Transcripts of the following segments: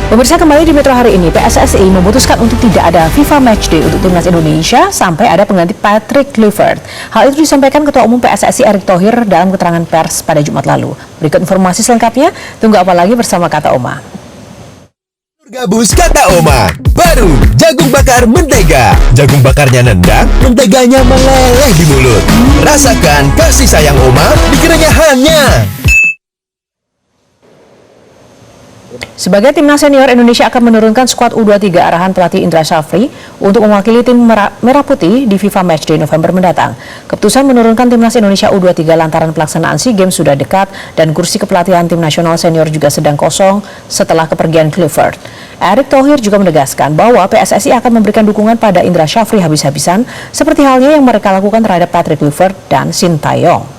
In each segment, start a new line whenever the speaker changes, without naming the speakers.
Pemirsa, kembali di Metro hari ini, PSSI memutuskan untuk tidak ada FIFA Matchday untuk timnas Indonesia sampai ada pengganti Patrick Kluivert. Hal itu disampaikan Ketua Umum PSSI Erick Thohir dalam keterangan pers pada Jumat lalu. Berikut informasi selengkapnya, tunggu apa lagi bersama Kata Oma.
Gabus Kata Oma, baru jagung bakar mentega. Jagung bakarnya nendang, menteganya meleleh di mulut. Rasakan kasih sayang Oma di kerenyahannya.
Sebagai timnas senior, Indonesia akan menurunkan skuad U23 arahan pelatih Indra Syafri untuk mewakili tim Merah Putih di FIFA Matchday November mendatang. Keputusan menurunkan timnas Indonesia U23 lantaran pelaksanaan SEA Games sudah dekat dan kursi kepelatihan tim nasional senior juga sedang kosong setelah kepergian Kluivert. Erick Thohir juga menegaskan bahwa PSSI akan memberikan dukungan pada Indra Syafri habis-habisan seperti halnya yang mereka lakukan terhadap Patrick Kluivert dan Sintayong.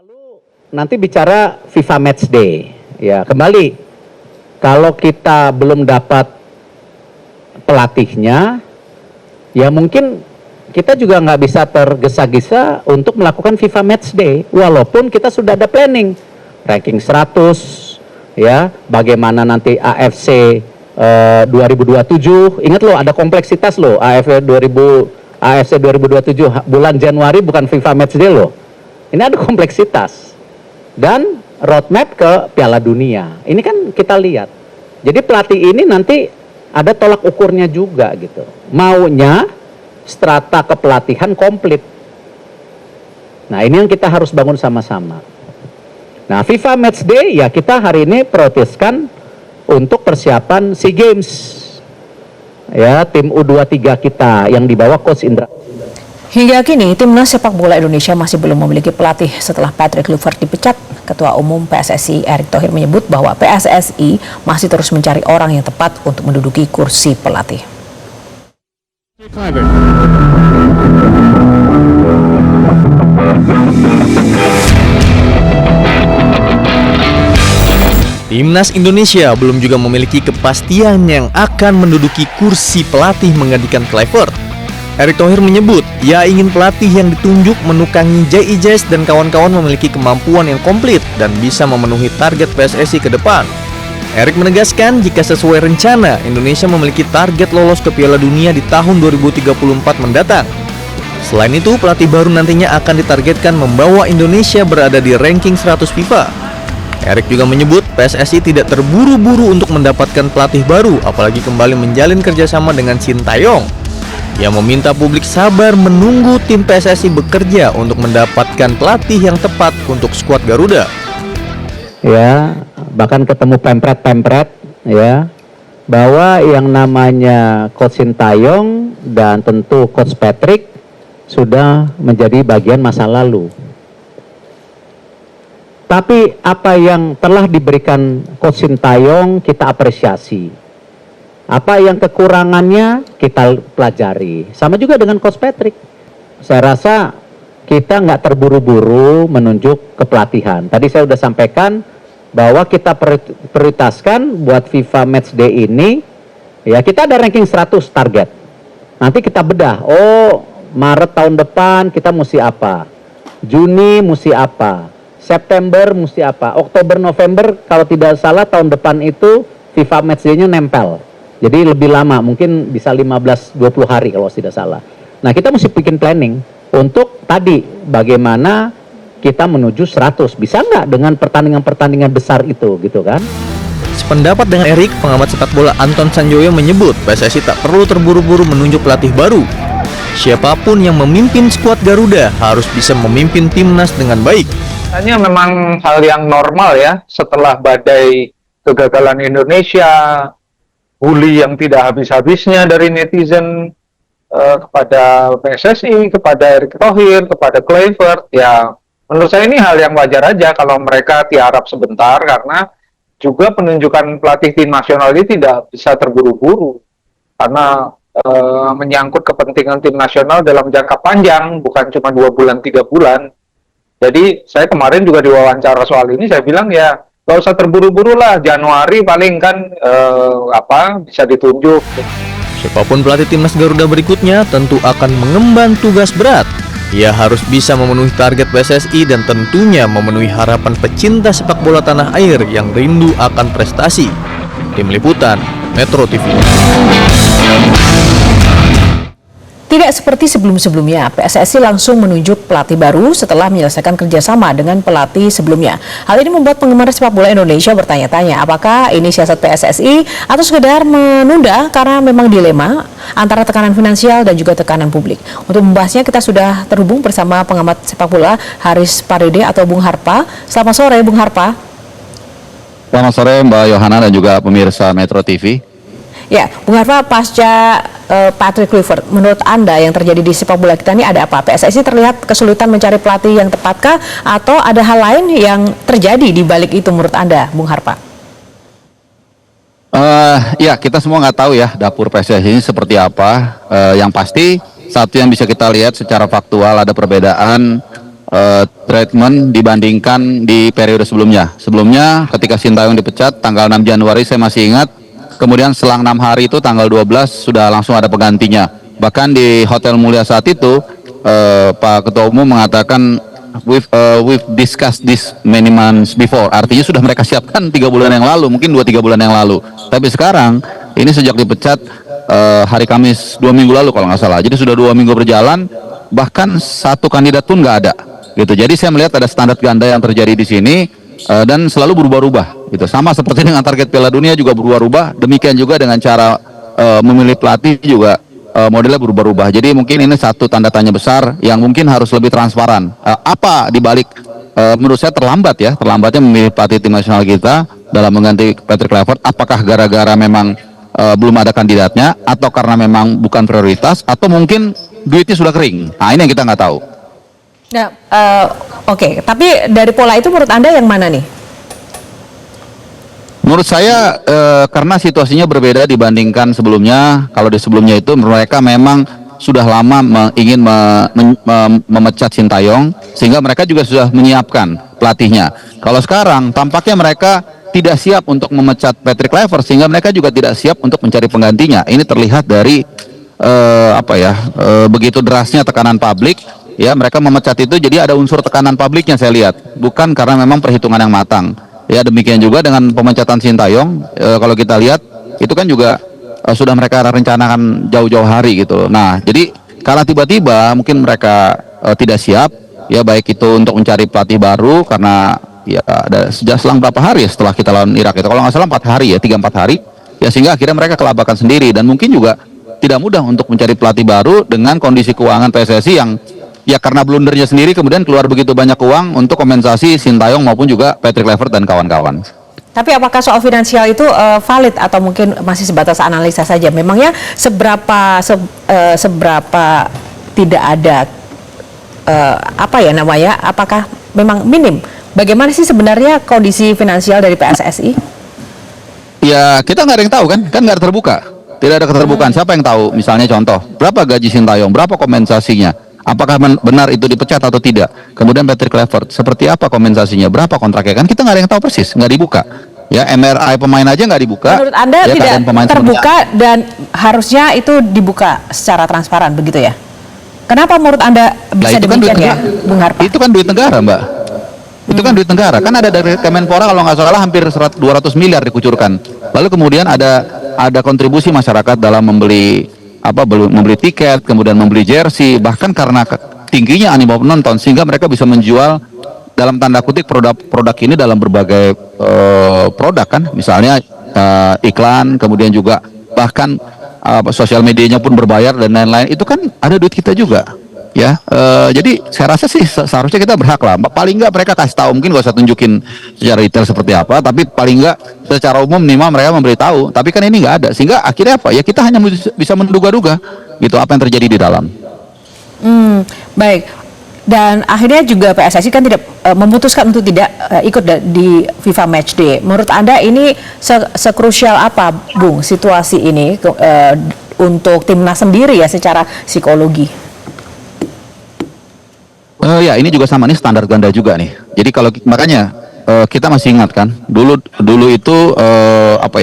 Lalu nanti bicara FIFA Matchday, ya kembali kalau kita belum dapat pelatihnya, ya mungkin kita juga nggak bisa tergesa-gesa untuk melakukan FIFA Matchday, walaupun kita sudah ada planning, ranking 100, ya bagaimana nanti AFC 2027, ingat loh ada kompleksitas loh, AFC 2027 bulan Januari bukan FIFA Matchday loh. Ini ada kompleksitas dan roadmap ke Piala Dunia. Ini kan kita lihat. Jadi pelatih ini nanti ada tolak ukurnya juga gitu. Maunya strata kepelatihan komplit. Nah ini yang kita harus bangun sama-sama. Nah FIFA Matchday ya kita hari ini prioritaskan untuk persiapan SEA Games. Ya tim U23 kita yang dibawa Coach Indra.
Hingga kini, timnas sepak bola Indonesia masih belum memiliki pelatih setelah Patrick Kluivert dipecat. Ketua Umum PSSI Erick Thohir menyebut bahwa PSSI masih terus mencari orang yang tepat untuk menduduki kursi pelatih.
Timnas Indonesia belum juga memiliki kepastian yang akan menduduki kursi pelatih menggantikan Kluivert. Erick Thohir menyebut, ia ingin pelatih yang ditunjuk menukangi JIJS dan kawan-kawan memiliki kemampuan yang komplit dan bisa memenuhi target PSSI ke depan. Erick menegaskan jika sesuai rencana, Indonesia memiliki target lolos ke Piala Dunia di tahun 2034 mendatang. Selain itu, pelatih baru nantinya akan ditargetkan membawa Indonesia berada di ranking 100 FIFA. Erick juga menyebut PSSI tidak terburu-buru untuk mendapatkan pelatih baru, apalagi kembali menjalin kerjasama dengan Sintayong. Ia meminta publik sabar menunggu tim PSSI bekerja untuk mendapatkan pelatih yang tepat untuk skuad Garuda.
Ya, bahkan ketemu pempret-pempret, ya, bahwa yang namanya Coach Sintayong dan tentu Coach Patrick sudah menjadi bagian masa lalu. Tapi apa yang telah diberikan Coach Sintayong kita apresiasi. Apa yang kekurangannya kita pelajari. Sama juga dengan Coach Patrick. Saya rasa kita nggak terburu-buru menunjuk kepelatihan. Tadi saya sudah sampaikan bahwa kita prioritaskan buat FIFA Matchday ini, ya kita ada ranking 100 target. Nanti kita bedah, oh Maret tahun depan kita mesti apa, Juni mesti apa, September mesti apa, Oktober, November kalau tidak salah tahun depan itu FIFA Matchday-nya nempel. Jadi lebih lama, mungkin bisa 15-20 hari kalau tidak salah. Nah kita mesti bikin planning untuk tadi bagaimana kita menuju 100. Bisa nggak dengan pertandingan-pertandingan besar itu gitu kan?
Sependapat dengan Erick, pengamat sepak bola Anton Sanjoyo menyebut PSSI tak perlu terburu-buru menunjuk pelatih baru. Siapapun yang memimpin skuad Garuda harus bisa memimpin timnas dengan baik.
Hanya memang hal yang normal ya setelah badai kegagalan Indonesia, bully yang tidak habis-habisnya dari netizen kepada PSSI, kepada Erick Thohir, kepada Kluivert, ya menurut saya ini hal yang wajar aja kalau mereka tiarap sebentar karena juga penunjukan pelatih tim nasional ini tidak bisa terburu-buru karena menyangkut kepentingan tim nasional dalam jangka panjang, bukan cuma 2 bulan, 3 bulan. Jadi saya kemarin juga diwawancara soal ini, saya bilang ya gak usah terburu-buru lah, Januari paling kan bisa ditunjuk.
Siapapun pelatih timnas Garuda berikutnya tentu akan mengemban tugas berat. Ia harus bisa memenuhi target PSSI dan tentunya memenuhi harapan pecinta sepak bola tanah air yang rindu akan prestasi. Tim Liputan, Metro TV.
Tidak seperti sebelum-sebelumnya, PSSI langsung menunjuk pelatih baru setelah menyelesaikan kerjasama dengan pelatih sebelumnya. Hal ini membuat penggemar sepak bola Indonesia bertanya-tanya apakah ini siasat PSSI atau sekedar menunda karena memang dilema antara tekanan finansial dan juga tekanan publik. Untuk membahasnya kita sudah terhubung bersama pengamat sepak bola Haris Parede atau Bung Harpa. Selamat sore Bung Harpa.
Selamat sore Mbak Yohana dan juga pemirsa Metro TV.
Ya, Bung Harpa, pasca Patrick Kluivert, menurut Anda yang terjadi di sepak bola kita ini ada apa? PSSI terlihat kesulitan mencari pelatih yang tepatkah atau ada hal lain yang terjadi di balik itu menurut Anda, Bung Harpa?
Ya, kita semua nggak tahu ya dapur PSSI ini seperti apa. Yang pasti, satu yang bisa kita lihat secara faktual ada perbedaan treatment dibandingkan di periode sebelumnya. Sebelumnya ketika Sintayong dipecat tanggal 6 Januari saya masih ingat. Kemudian selang 6 hari itu tanggal 12 sudah langsung ada penggantinya. Bahkan di Hotel Mulia saat itu Pak Ketua Umum mengatakan we've discussed this many months before. Artinya sudah mereka siapkan 3 bulan yang lalu, mungkin 2-3 bulan yang lalu. Tapi sekarang ini sejak dipecat hari Kamis 2 minggu lalu kalau nggak salah. Jadi sudah 2 minggu berjalan, bahkan satu kandidat pun nggak ada. Gitu. Jadi saya melihat ada standar ganda yang terjadi di sini. Dan selalu berubah-ubah gitu. Sama seperti dengan target Piala Dunia juga berubah-ubah, demikian juga dengan cara memilih pelatih juga modelnya berubah-ubah. Jadi mungkin ini satu tanda tanya besar yang mungkin harus lebih transparan. Apa dibalik menurut saya terlambatnya memilih pelatih tim nasional kita dalam mengganti Patrick Kluivert? Apakah gara-gara memang belum ada kandidatnya, atau karena memang bukan prioritas, atau mungkin duitnya sudah kering? Nah, ini yang kita nggak tahu.
Nah, Oke, tapi dari pola itu menurut Anda yang mana nih?
Menurut saya karena situasinya berbeda dibandingkan sebelumnya. Kalau di sebelumnya itu mereka memang sudah lama ingin memecat Sintayong, sehingga mereka juga sudah menyiapkan pelatihnya. Kalau sekarang tampaknya mereka tidak siap untuk memecat Patrick Kluivert, sehingga mereka juga tidak siap untuk mencari penggantinya. Ini terlihat dari begitu derasnya tekanan publik. Ya, mereka memecat itu jadi ada unsur tekanan publiknya saya lihat, bukan karena memang perhitungan yang matang. Ya, demikian juga dengan pemecatan Sintayong, kalau kita lihat itu kan juga sudah mereka rencanakan jauh-jauh hari gitu. Nah, jadi karena tiba-tiba mungkin mereka tidak siap, ya baik itu untuk mencari pelatih baru karena ya ada sejak selang berapa hari ya setelah kita lawan Irak itu, kalau nggak salah 4 hari ya, 3-4 hari, ya sehingga akhirnya mereka kelabakan sendiri dan mungkin juga tidak mudah untuk mencari pelatih baru dengan kondisi keuangan PSSI yang ya karena blundernya sendiri kemudian keluar begitu banyak uang untuk kompensasi Sintayong maupun juga Patrick Kluivert dan kawan-kawan.
Tapi apakah soal finansial itu valid atau mungkin masih sebatas analisa saja? Memangnya seberapa tidak ada apakah memang minim? Bagaimana sih sebenarnya kondisi finansial dari PSSI?
Ya kita nggak ada yang tahu kan nggak ada terbuka. Tidak ada keterbukaan. Siapa yang tahu? Misalnya contoh, berapa gaji Sintayong, berapa kompensasinya? Apakah benar itu dipecat atau tidak? Kemudian Patrick Kluivert, seperti apa kompensasinya? Berapa kontraknya? Kan kita nggak ada yang tahu persis, nggak dibuka. Ya, MRI pemain aja nggak dibuka.
Menurut Anda
ya,
tidak terbuka dan harusnya itu dibuka secara transparan, begitu ya? Kenapa menurut Anda bisa demikian ya, Bung Harpa?
Itu kan duit negara, Mbak. Itu kan duit negara. Kan ada dari Kemenpora kalau nggak salah hampir 200 miliar dikucurkan. Lalu kemudian ada kontribusi masyarakat dalam membeli tiket, kemudian membeli jersey, bahkan karena tingginya animo penonton sehingga mereka bisa menjual dalam tanda kutip produk ini dalam berbagai produk kan, misalnya iklan, kemudian juga bahkan sosial medianya pun berbayar dan lain-lain. Itu kan ada duit kita juga, ya. Jadi saya rasa sih seharusnya kita berhak lah. Paling nggak mereka kasih tahu, mungkin gak usah tunjukin secara detail seperti apa, tapi paling nggak secara umum minimal mereka memberitahu. Tapi kan ini nggak ada, sehingga akhirnya apa? Ya kita hanya bisa menduga-duga gitu apa yang terjadi di dalam.
Baik. Dan akhirnya juga PSSI kan tidak memutuskan untuk tidak ikut di FIFA Matchday. Menurut Anda ini sekrusial apa, Bung, situasi ini untuk timnas sendiri ya secara psikologi?
Ya ini juga sama nih standar ganda juga nih. Jadi kalau makanya kita masih ingat kan, dulu itu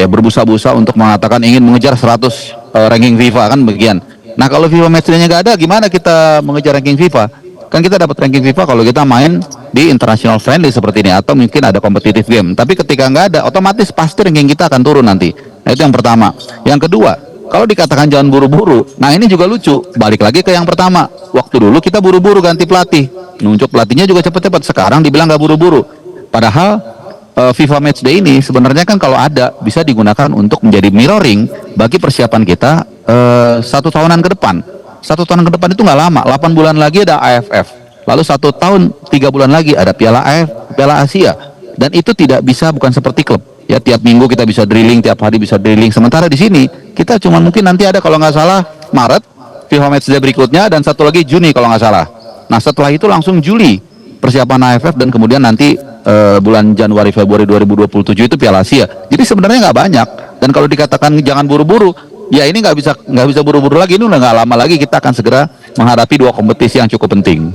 berbusa-busa untuk mengatakan ingin mengejar 100 ranking FIFA kan bagian. Nah kalau FIFA Matchday-nya nggak ada, gimana kita mengejar ranking FIFA? Kan kita dapat ranking FIFA kalau kita main di international friendly seperti ini atau mungkin ada competitive game. Tapi ketika nggak ada, otomatis pasti ranking kita akan turun nanti. Nah itu yang pertama. Yang kedua, kalau dikatakan jangan buru-buru, nah ini juga lucu. Balik lagi ke yang pertama. Waktu dulu kita buru-buru ganti pelatih, nunjuk pelatihnya juga cepet-cepet. Sekarang dibilang nggak buru-buru. Padahal FIFA Matchday ini sebenarnya kan kalau ada bisa digunakan untuk menjadi mirroring bagi persiapan kita 1 tahunan ke depan. 1 tahun ke depan itu nggak lama, 8 bulan lagi ada AFF, lalu 1 tahun 3 bulan lagi ada Piala Asia, dan itu tidak bisa, bukan seperti klub ya, tiap minggu kita bisa drilling, tiap hari bisa drilling. Sementara di sini kita cuma mungkin nanti ada kalau nggak salah Maret FIFA Matchday berikutnya, dan satu lagi Juni kalau nggak salah. Nah setelah itu langsung Juli persiapan AFF, dan kemudian nanti bulan Januari Februari 2027 itu Piala Asia. Jadi sebenarnya nggak banyak, dan kalau dikatakan jangan buru-buru, ya ini nggak bisa buru-buru lagi. Ini udah nggak lama lagi kita akan segera menghadapi 2 kompetisi yang cukup penting.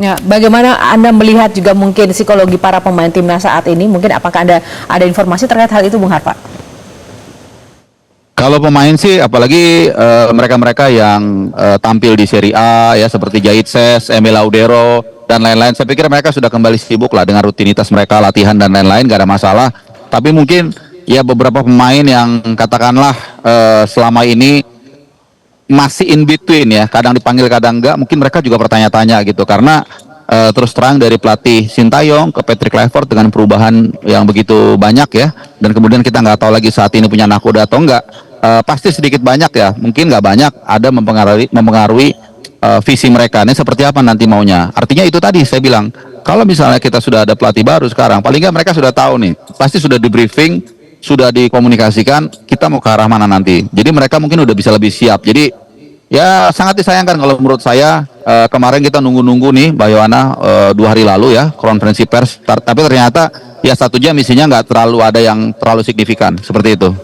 Ya, bagaimana Anda melihat juga mungkin psikologi para pemain timnas saat ini? Mungkin apakah ada informasi terkait hal itu, Bung Harpa?
Kalau pemain sih, apalagi mereka-mereka yang tampil di Serie A ya, seperti Jaitses, Emil Laudero dan lain-lain, saya pikir mereka sudah kembali sibuk lah dengan rutinitas mereka, latihan dan lain-lain, gak ada masalah. Tapi mungkin ya beberapa pemain yang katakanlah selama ini masih in between ya, kadang dipanggil kadang enggak, mungkin mereka juga bertanya-tanya gitu, karena terus terang dari pelatih Sintayong ke Patrick Kluivert dengan perubahan yang begitu banyak ya, dan kemudian kita nggak tahu lagi saat ini punya nakoda atau enggak, pasti sedikit banyak ya, mungkin nggak banyak, ada mempengaruhi visi mereka ini seperti apa nanti maunya. Artinya itu tadi saya bilang, kalau misalnya kita sudah ada pelatih baru sekarang, paling nggak mereka sudah tahu nih, pasti sudah di briefing, sudah dikomunikasikan kita mau ke arah mana nanti. Jadi mereka mungkin udah bisa lebih siap. Jadi ya sangat disayangkan kalau menurut saya. Kemarin kita nunggu-nunggu nih Mbak Yohana 2 hari lalu ya konferensi pers, tapi ternyata ya 1 jam isinya nggak terlalu ada yang terlalu signifikan seperti itu.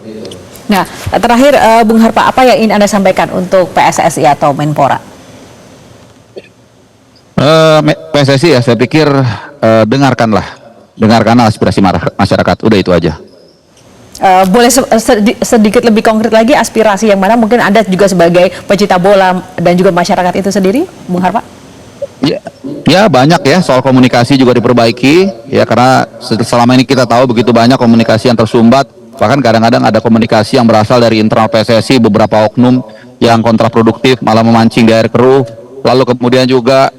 Nah, terakhir Bung Harpa, apa yang ingin Anda sampaikan untuk PSSI atau Menpora?
PSSI ya, saya pikir dengarkanlah aspirasi masyarakat, udah itu aja.
Boleh sedikit lebih konkret lagi aspirasi yang mana mungkin Anda juga sebagai pecinta bola dan juga masyarakat itu sendiri, Bung Harpa?
Ya banyak ya, soal komunikasi juga diperbaiki ya, karena selama ini kita tahu begitu banyak komunikasi yang tersumbat, bahkan kadang-kadang ada komunikasi yang berasal dari internal PSSI, beberapa oknum yang kontraproduktif malah memancing di air keruh. Lalu kemudian juga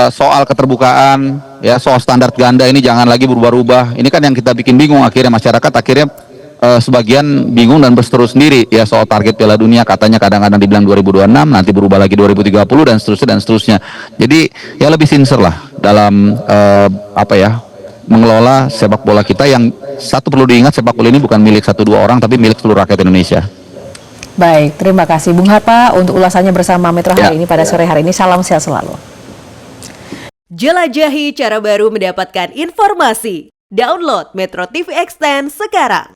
soal keterbukaan ya, soal standar ganda ini jangan lagi berubah-ubah. Ini kan yang kita bikin bingung, akhirnya masyarakat sebagian bingung dan berseteru sendiri ya, soal target Piala Dunia, katanya kadang-kadang dibilang 2026, nanti berubah lagi 2030 dan seterusnya. Jadi ya lebih sincere lah dalam mengelola sepak bola kita, yang satu perlu diingat, sepak bola ini bukan milik 1-2 orang tapi milik seluruh rakyat Indonesia.
Baik, terima kasih Bung Harpa untuk ulasannya bersama Metro hari ini pada sore hari ini. Salam sehat selalu.
Jelajahi cara baru mendapatkan informasi. Download Metro TV Extend sekarang.